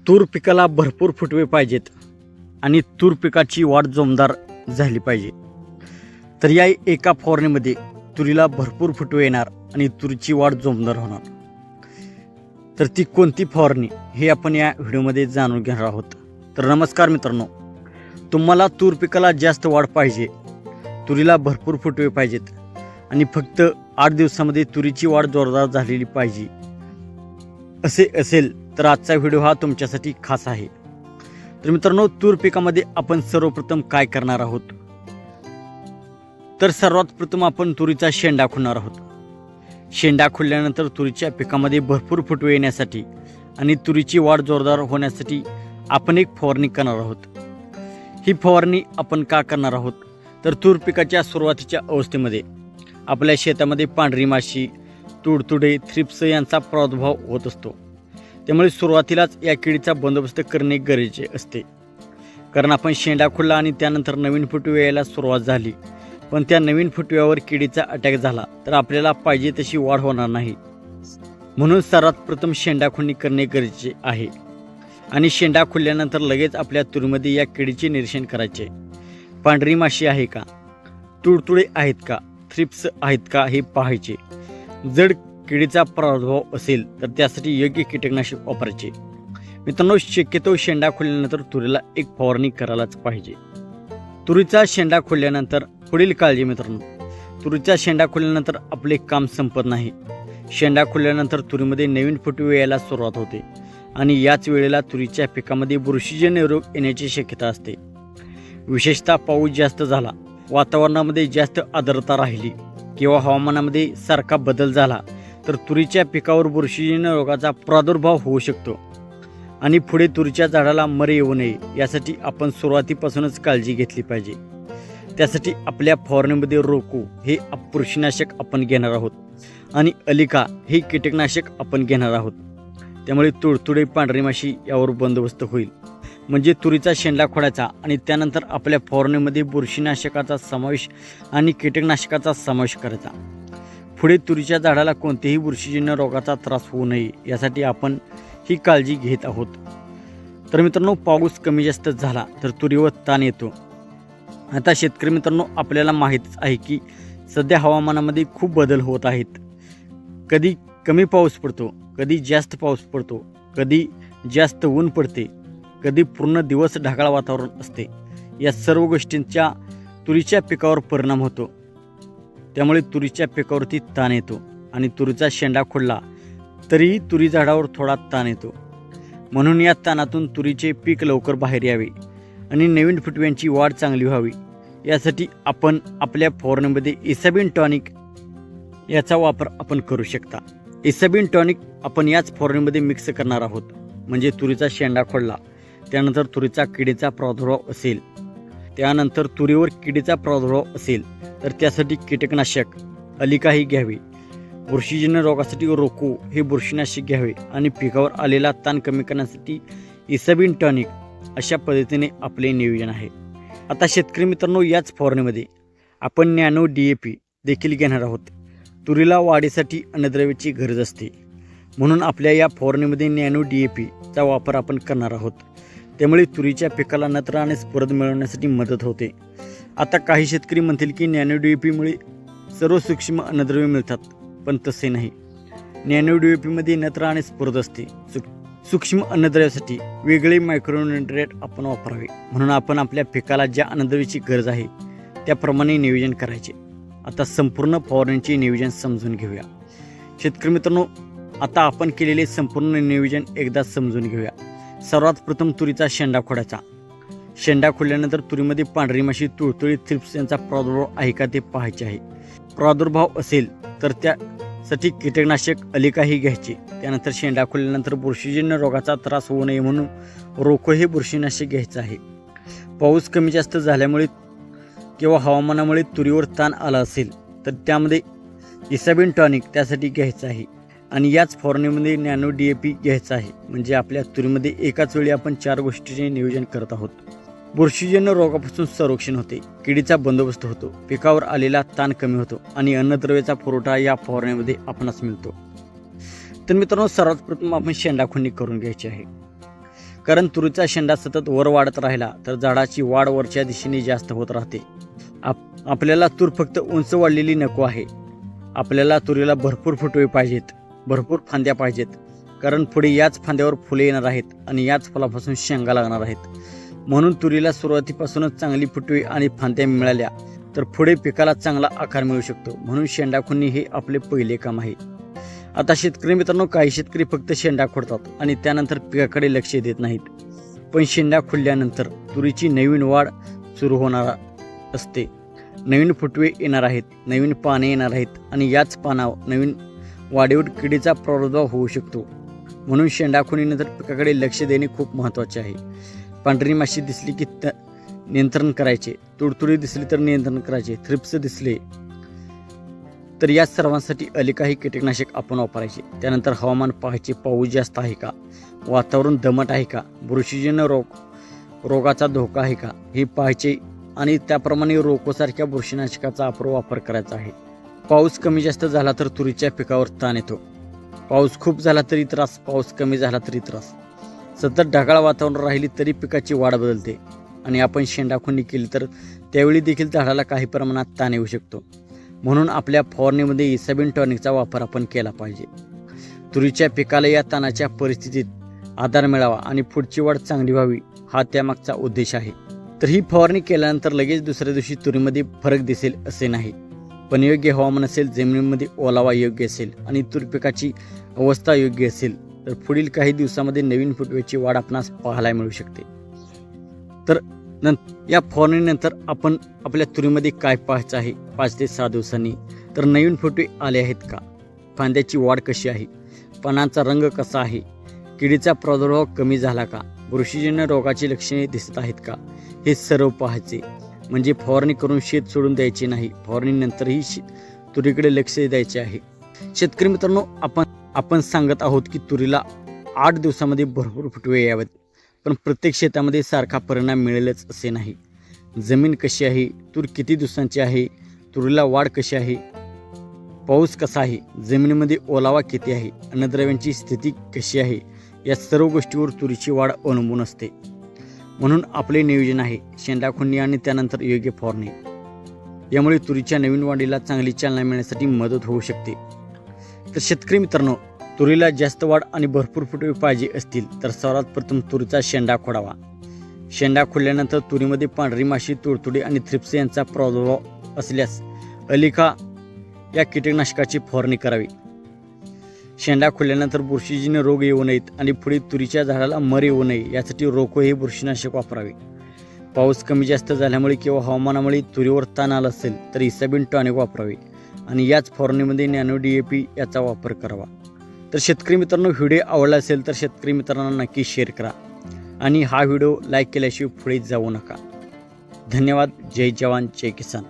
तूर पिकाला भरपूर फुटवे पाहिजेत आणि तूर पिकाची वाढ जोमदार झाली पाहिजे. तर या एका फवारणीमध्ये तुरीला भरपूर फुटवे येणार आणि तुरीची वाढ जोमदार होणार. तर ती कोणती फवारणी हे आपण या व्हिडिओमध्ये जाणून घेणार आहोत. तर नमस्कार मित्रांनो, तुम्हाला तूर पिकाला जास्त वाढ पाहिजे, तुरीला भरपूर फुटवे पाहिजेत आणि फक्त 8 दिवसामध्ये तुरीची वाढ जोरदार झालेली पाहिजे असे असेल तर आजचा व्हिडिओ हा तुमच्यासाठी खास आहे. तर मित्रांनो, तूर पिकामध्ये आपण सर्वप्रथम काय करणार आहोत, तर सर्वात प्रथम आपण तुरीचा शेंडा खुडणार आहोत. शेंडा खुडल्यानंतर तुरीच्या पिकामध्ये भरपूर फुटवे येण्यासाठी आणि तुरीची वाढ जोरदार होण्यासाठी आपण एक फवारणी करणार आहोत. ही फवारणी आपण का करणार आहोत, तर तूर पिकाच्या सुरुवातीच्या अवस्थेमध्ये आपल्या शेतामध्ये पांढरी माशी, तुडतुडे, थ्रिप्स यांचा प्रादुर्भाव होत असतो. त्यामुळे सुरुवातीलाच या किडीचा बंदोबस्त करणे गरजेचे असते. कारण आपण शेंडा खुडला आणि त्यानंतर नवीन फुटवे यायला सुरुवात झाली, पण त्या नवीन फुटव्यावर किडीचा अटॅक झाला तर आपल्याला पाहिजे तशी वाढ होणार नाही. म्हणून सर्वात प्रथम शेंडा खुडणी करणे गरजेचे आहे आणि शेंडा खुडल्यानंतर लगेच आपल्या तुरीमध्ये या किडीचे निरीक्षण करायचे. पांढरी माशी आहे का, तुडतुडे आहेत का, थ्रिप्स आहेत का हे पाहायचे. जर किडीचा प्रादुर्भाव असेल तर त्यासाठी योग्य कीटकनाशक वापरायचे. मित्रांनो, शक्यतो शेंडा खुडल्यानंतर तुरीला एक फवारणी करायलाच पाहिजे. तुरीचा शेंडा खुडल्यानंतर पुढील काळजी. मित्रांनो, तुरीचा शेंडा खुडल्यानंतर आपले काम संपत नाही. शेंडा खुडल्यानंतर तुरीमध्ये नवीन फुटवे यायला सुरुवात होते आणि याच वेळेला तुरीच्या पिकामध्ये बुरशीजन्य रोग येण्याची शक्यता असते. विशेषतः पाऊस जास्त झाला, वातावरणामध्ये जास्त आर्द्रता राहिली किंवा हवामानामध्ये सारखा बदल झाला तर तुरीच्या पिकावर बुरशीजन्य रोगाचा प्रादुर्भाव होऊ शकतो आणि पुढे तुरीच्या झाडाला मर येऊ नये यासाठी आपण सुरुवातीपासूनच काळजी घेतली पाहिजे. त्यासाठी आपल्या फवारणीमध्ये रोको हे बुरशीनाशक आपण घेणार आहोत आणि अलिका हे कीटकनाशक आपण घेणार आहोत. त्यामुळे तुडतुडे, पांढरी माशी यावर बंदोबस्त होईल. म्हणजे तुरीचा शेंडा खोडायचा आणि त्यानंतर आपल्या फवारणीमध्ये बुरशीनाशकाचा समावेश आणि कीटकनाशकाचा समावेश करायचा. पुढे तुरीच्या झाडाला कोणत्याही बुरशीजन्य रोगाचा त्रास होऊ नये यासाठी आपण ही काळजी घेत आहोत. तर मित्रांनो, पाऊस कमी जास्त झाला तर तुरीवर ताण येतो. आता शेतकरी मित्रांनो, आपल्याला माहीतच आहे की सध्या हवामानामध्ये खूप बदल होत आहेत. कधी कमी पाऊस पडतो, कधी जास्त पाऊस पडतो, कधी जास्त ऊन पडते, कधी पूर्ण दिवस ढगाळ वातावरण असते. या सर्व गोष्टींचा तुरीच्या पिकावर परिणाम होतो. त्यामुळे तुरीच्या पिकावरती ताण येतो आणि तुरीचा शेंडा खोडला तरीही तुरी झाडावर थोडा ताण येतो. म्हणून या ताणातून तुरीचे पीक लवकर बाहेर यावे आणि नवीन फुटव्यांची वाढ चांगली व्हावी यासाठी आपण आपल्या फवारणीमध्ये इसाबिन टॉनिक याचा वापर आपण करू शकता. इसाबिन टॉनिक आपण याच फवारणीमध्ये मिक्स करणार आहोत. म्हणजे तुरीचा शेंडा खोडला, त्यानंतर तुरीचा किडीचा प्रादुर्भाव असेल, त्यानंतर तुरीवर किडीचा प्रादुर्भाव असेल तर त्यासाठी कीटकनाशक अलिका ही घ्यावी. बुरशीजन्य रोगासाठी रोको हे बुरशीनाशक घ्यावे आणि पिकावर आलेला ताण कमी करण्यासाठी इसाबिन टॉनिक. अशा पद्धतीने आपले नियोजन आहे. आता शेतकरी मित्रांनो, याच फवारणीमध्ये आपण नॅनो DAP देखील घेणार आहोत. तुरीला वाढीसाठी अन्नद्रव्याची गरज असते, म्हणून आपल्या या फवारणीमध्ये नॅनो DAP चा वापर आपण करणार आहोत. त्यामुळे तुरीच्या पिकाला नत्र आणि स्फुरद मिळवण्यासाठी मदत होते. आता काही शेतकरी म्हणतील की नॅनो DAP मुळे सर्व सूक्ष्म अन्नद्रव्ये मिळतात, पण तसे नाही. नॅनो DAP मध्ये नत्र आणि स्फुरद असते. सूक्ष्म अन्नद्रव्यासाठी वेगळे मायक्रोन्युट्रिएंट आपण वापरावे. म्हणून आपण आपल्या पिकाला ज्या अन्नद्रव्याची गरज आहे त्याप्रमाणे नियोजन करायचे. आता संपूर्ण फवारणीचे नियोजन समजून घेऊया. शेतकरी मित्रांनो, आता आपण केलेले संपूर्ण नियोजन एकदा समजून घेऊया. सर्वात प्रथम तुरीचा शेंडा खोडायचा. शेंडा खोडल्यानंतर तुरीमध्ये पांढरी माशी, तुडतुडी, थ्रिप्स यांचा प्रादुर्भाव आहे का ते पाहायचे आहे. प्रादुर्भाव असेल तर त्यासाठी कीटकनाशक अलिका ही घ्यायची. त्यानंतर शेंडा खोडल्यानंतर बुरशीजन्य रोगाचा त्रास होऊ नये म्हणून रोको हे बुरशीनाशक घ्यायचं आहे. पाऊस कमी जास्त झाल्यामुळे किंवा हवामानामुळे तुरीवर ताण आला असेल तर त्यामध्ये इसाबिन टॉनिक त्यासाठी घ्यायचं आहे आणि याच फवारणीमध्ये नॅनो DAP घ्यायचं आहे. म्हणजे आपल्या तुरीमध्ये एकाच वेळी आपण 4 गोष्टींचे नियोजन करत आहोत. बुरशीजन्य रोगापासून संरक्षण होते, किडीचा बंदोबस्त होतो, पिकावर आलेला ताण कमी होतो आणि अन्नद्रव्याचा पुरवठा या फवारणीमध्ये आपणास मिळतो. तर मित्रांनो, सर्वात प्रथम आपण शेंडा खुडणी करून घ्यायची आहे. कारण तुरीचा शेंडा सतत वर वाढत राहिला तर झाडाची वाढ वरच्या दिशेने जास्त होत राहते. आपल्याला तूर फक्त उंच वाढलेली नको आहे. आपल्याला तुरीला भरपूर फुटवे पाहिजेत, भरपूर फांद्या पाहिजेत, कारण पुढे याच फांद्यावर फुले येणार आहेत आणि याच फुलापासून शेंगा लागणार आहेत. म्हणून तुरीला सुरुवातीपासूनच चांगली फुटवे आणि फांद्या मिळाल्या तर पुढे पिकाला चांगला आकार मिळू शकतो. म्हणून शेंडा खुडणी हे आपले पहिले काम आहे. आता शेतकरी मित्रांनो, काही शेतकरी फक्त शेंडा खोडतात आणि त्यानंतर पिकाकडे लक्ष देत नाहीत. पण शेंडा खुडल्यानंतर तुरीची नवीन वाढ सुरू होणार असते. नवीन फुटवे येणार आहेत, नवीन पाने येणार आहेत आणि याच पानावर नवीन वाढीवर किडीचा प्रादुर्भाव होऊ शकतो. म्हणून शेंडा खुडणीनंतर पिकाकडे लक्ष देणे खूप महत्त्वाचे आहे. पांढरी माशी दिसली की नियंत्रण करायचे, तुडतुडी दिसली तर नियंत्रण करायचे, थ्रिप्स दिसले तर या सर्वांसाठी अलिका ही कीटकनाशक आपण वापरायचे. त्यानंतर हवामान पाहायचे, पाऊस जास्त आहे का, वातावरण दमट आहे का, बुरशीजन्य रोगाचा धोका आहे का हे पाहायचे आणि त्याप्रमाणे रोकोसारख्या बुरशीनाशकाचा आपण वापर करायचा आहे. पाऊस कमी जास्त झाला तर तुरीच्या पिकावर ताण येतो. पाऊस खूप झाला तरी त्रास, पाऊस कमी झाला तरी त्रास. सतत ढगाळ वातावरण राहिली तरी पिकाची वाढ बदलते आणि आपण शेंडा खुडणी केली तर त्यावेळी देखील झाडाला काही प्रमाणात ताण येऊ शकतो. म्हणून आपल्या फवारणीमध्ये इसाबिन टॉनिकचा वापर आपण केला पाहिजे. तुरीच्या पिकाला या ताणाच्या परिस्थितीत आधार मिळावा आणि पुढची वाढ चांगली व्हावी हा त्यामागचा उद्देश आहे. तर ही फवारणी केल्यानंतर लगेच दुसऱ्या दिवशी तुरीमध्ये फरक दिसेल असे नाही. पण योग्य हवामान असेल, जमिनीमध्ये ओलावा योग्य असेल आणि तूर पिकाची अवस्था योग्य असेल तर पुढील काही दिवसामध्ये नवीन फुटव्याची वाढ आपणास पाहायला मिळू शकते. तर या फवारणीनंतर आपण आपल्या तुरीमध्ये काय पाहायचं आहे 5 ते 6 दिवसांनी, तर नवीन फुटवे आले आहेत का, फांद्याची वाढ कशी आहे, पानांचा रंग कसा आहे, किडीचा प्रादुर्भाव कमी झाला का, बुरशीजन्य रोगाची लक्षणे दिसत आहेत का, हे सर्व पाहायचे. म्हणजे फवारणी करून शेत सोडून द्यायचे नाही, फवारणीनंतरही तुरीकडे लक्ष द्यायचे आहे. शेतकरी मित्रांनो, आपण सांगत आहोत की तुरीला 8 दिवसामध्ये भरपूर फुटवे यावेत, पण प्रत्येक शेतामध्ये सारखा परिणाम मिळेलच असे नाही. जमीन कशी आहे, तूर किती दिवसांची आहे, तुरीला वाढ कशी आहे, पाऊस कसा आहे, जमिनीमध्ये ओलावा किती आहे, अन्नद्रव्यांची स्थिती कशी आहे, या सर्व गोष्टीवर तुरीची वाढ अवलंबून असते. म्हणून आपले नियोजन आहे शेंडा खुडणी आणि त्यानंतर योग्य फवारणी. यामुळे तुरीच्या नवीन वाढीला चांगली चालना मिळण्यासाठी मदत होऊ शकते. तर शेतकरी मित्रांनो, तुरीला जास्त वाढ आणि भरपूर फुटवे पाहिजे असतील तर सर्वात प्रथम तुरीचा शेंडा खोडावा. शेंडा खोडल्यानंतर तुरीमध्ये पांढरी माशी, तुडतुडी आणि थ्रिप्स यांचा प्रादुर्भाव असल्यास अलिका या कीटकनाशकाची फवारणी करावी. शेंडा खोडल्यानंतर बुरशीजन्य रोग येऊ नयेत आणि पुढे तुरीच्या झाडाला मर येऊ नये यासाठी रोको हे बुरशीनाशक वापरावे. पाऊस कमी जास्त झाल्यामुळे किंवा हवामानामुळे तुरीवर ताण आला असेल तर इसाबिन टॉनिक वापरावे आणि याच फवारणीमध्ये नॅनो DAP याचा वापर करावा. तर शेतकरी मित्रांनो, व्हिडिओ आवडला असेल तर शेतकरी मित्रांना नक्की शेअर करा आणि हा व्हिडिओ लाईक केल्याशिवाय पुढे जाऊ नका. धन्यवाद. जय जवान, जय किसान.